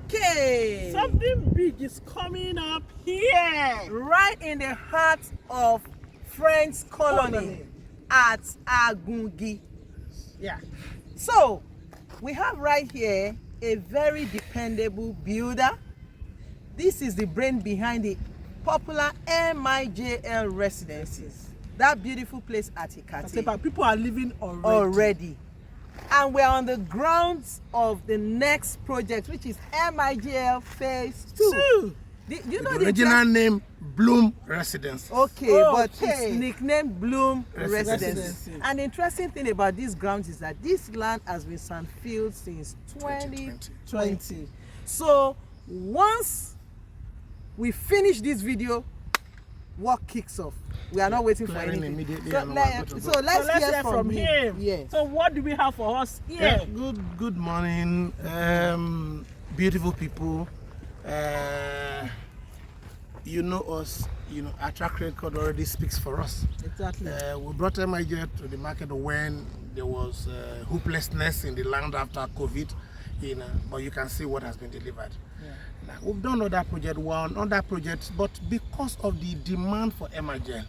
Okay. Something big is coming up here. Right in the heart of French colony at Agungi. Yeah. So, we have right here a very dependable builder. This is the brain behind the popular MIJL residences. That beautiful place at Ikate. But people are living already. And we're on the grounds of the next project, which is MIJL Phase 2. You know the original name Bloom Residence. Okay, but it's nicknamed Bloom Residence. And the interesting thing about these grounds is that this land has been sandfilled since 2020. So once we finish this video, work kicks off. We are not waiting for anything. So let's hear from him. Yes. So what do we have for us here? Yeah, good morning, beautiful people. You know us, our track record already speaks for us. Exactly. We brought MIJ to the market when there was hopelessness in the land after COVID, but you can see what has been delivered. Yeah. Now, we've done other projects, other projects, but because of the demand for MIJ,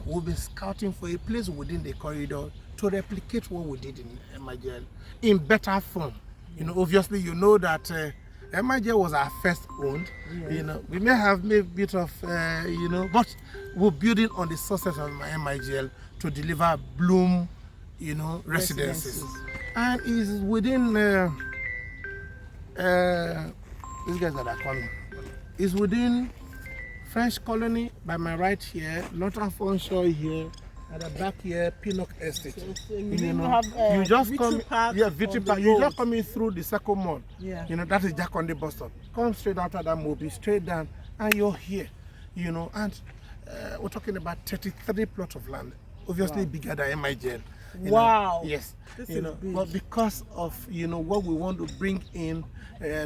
we've been scouting for a place within the corridor to replicate what we did in MIJ in better form. Obviously, that MIJ was our first owned. Yeah. We may have made a bit of, but we're building on the success of MIJ to deliver Bloom, residences. And it's within these guys that are coming. It's within French colony by my right here, North Onshore here, at the back here, Pinnock Estate. So you just come, Victory Park. You just coming through the Circle Mall. Yeah. That is Jack on the bus stop. Come straight after that movie, straight down, and you're here. And we're talking about 33 plots of land, obviously bigger than MIJ. Wow. Yes. But because of what we want to bring in,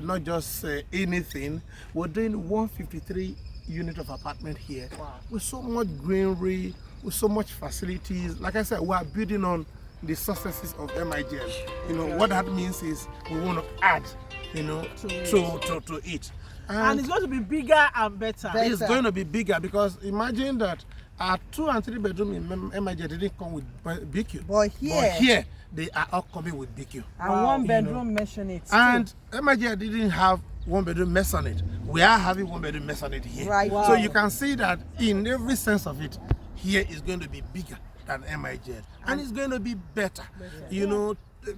not just anything, we're doing 153 unit of apartment here. Wow. With so much greenery, with so much facilities. Like I said, we are building on the successes of MIJ. What that means is we want to add, to it. And it's going to be bigger and better. It's going to be bigger because imagine that our 2 and 3 bedroom in MIJ didn't come with BQ. But here they are all coming with BQ. And 1 bedroom maisonette. And MIJ didn't have 1 bedroom maisonette. We are having 1 bedroom maisonette here. Right. So you can see that in every sense of it, here is going to be bigger than MIJ. And it's going to be better.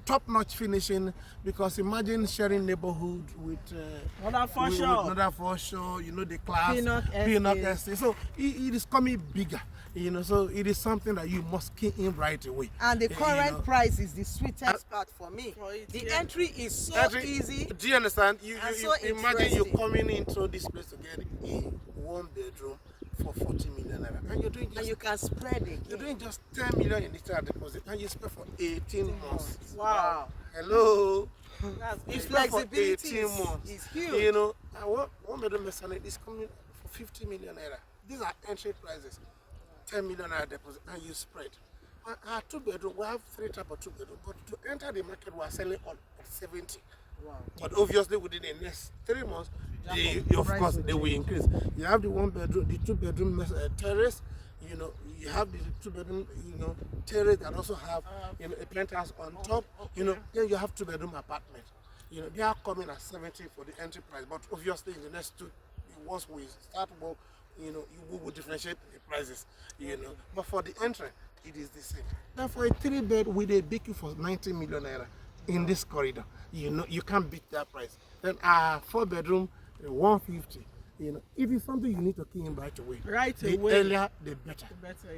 Top-notch finishing, because imagine sharing neighborhood with another for sure, the class, Pinnock Estate. So it is coming bigger, so it is something that you must key in right away. And the current price is the sweetest part for me. The entry is so easy. Do you understand? You imagine you coming into this place to get a 1 bedroom for 40 million naira, and you're doing and you can spread it. You're doing just 10 million in initial deposit, and you spend for 18 months. Wow. Hello. It's flexibility. 18 months. It's huge. And 1 bedroom maisonette is coming for 50 million naira. These are entry prices. 10 million naira deposit, and you spread. Our 2 bedroom, we have 3 types of 2 bedroom, but to enter the market, we are selling all at 70. Wow. But obviously, within the next 3 months, they will increase. You have the 1 bedroom, the 2 bedroom terrace. You have the 2 bedroom, terrace that also have, a penthouse on top. Then you have 2 bedroom apartment. They are coming at 70 for the entry price. But obviously, in the next 2, once we start work, we will differentiate the prices. But for the entry, it is the same. Now, for a 3-bed with a BQ for 90 million naira in this corridor, you can't beat that price. Then our 4-bedroom, 150. It is something you need to key in right away. The earlier, the better.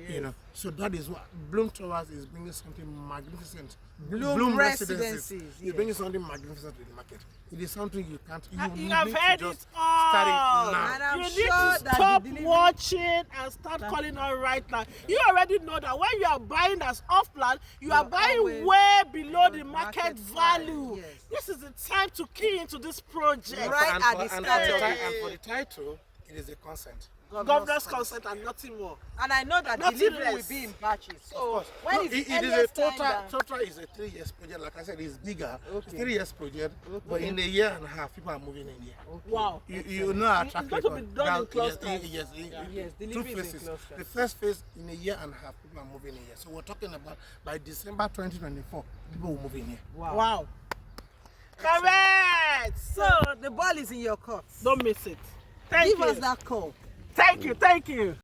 Yes. So that is what Bloom Towers is bringing, something magnificent. Bloom Residences. You're bringing something magnificent to the market. It is something you can't. You have heard it all. Start it now. And I'm You sure need to that stop watching and start calling on right now. You already know that when you are buying as off-plan, you are buying way below the market value. Yes. This is the time to key into this project. Right at the start. And for the title, it is a consent. governor's consent and nothing more. And I know that Nothing delivery will less. be in batches. So Of course. when No, is the it is a earliest time that- total is a 3 years project. Like I said, it's bigger. Okay. 3 years project, but in a year and a half, people are moving in here. Wow. You know our track It's going to record. be done in That- clusters. Yes, Yes, two delivery is in phases. clusters. The first phase in a year and a half, people are moving in here. So we're talking about by December 2024, people will move in here. Wow. Correct. So the ball is in your court. Don't miss it. Thank Give you. us that call. Thank you.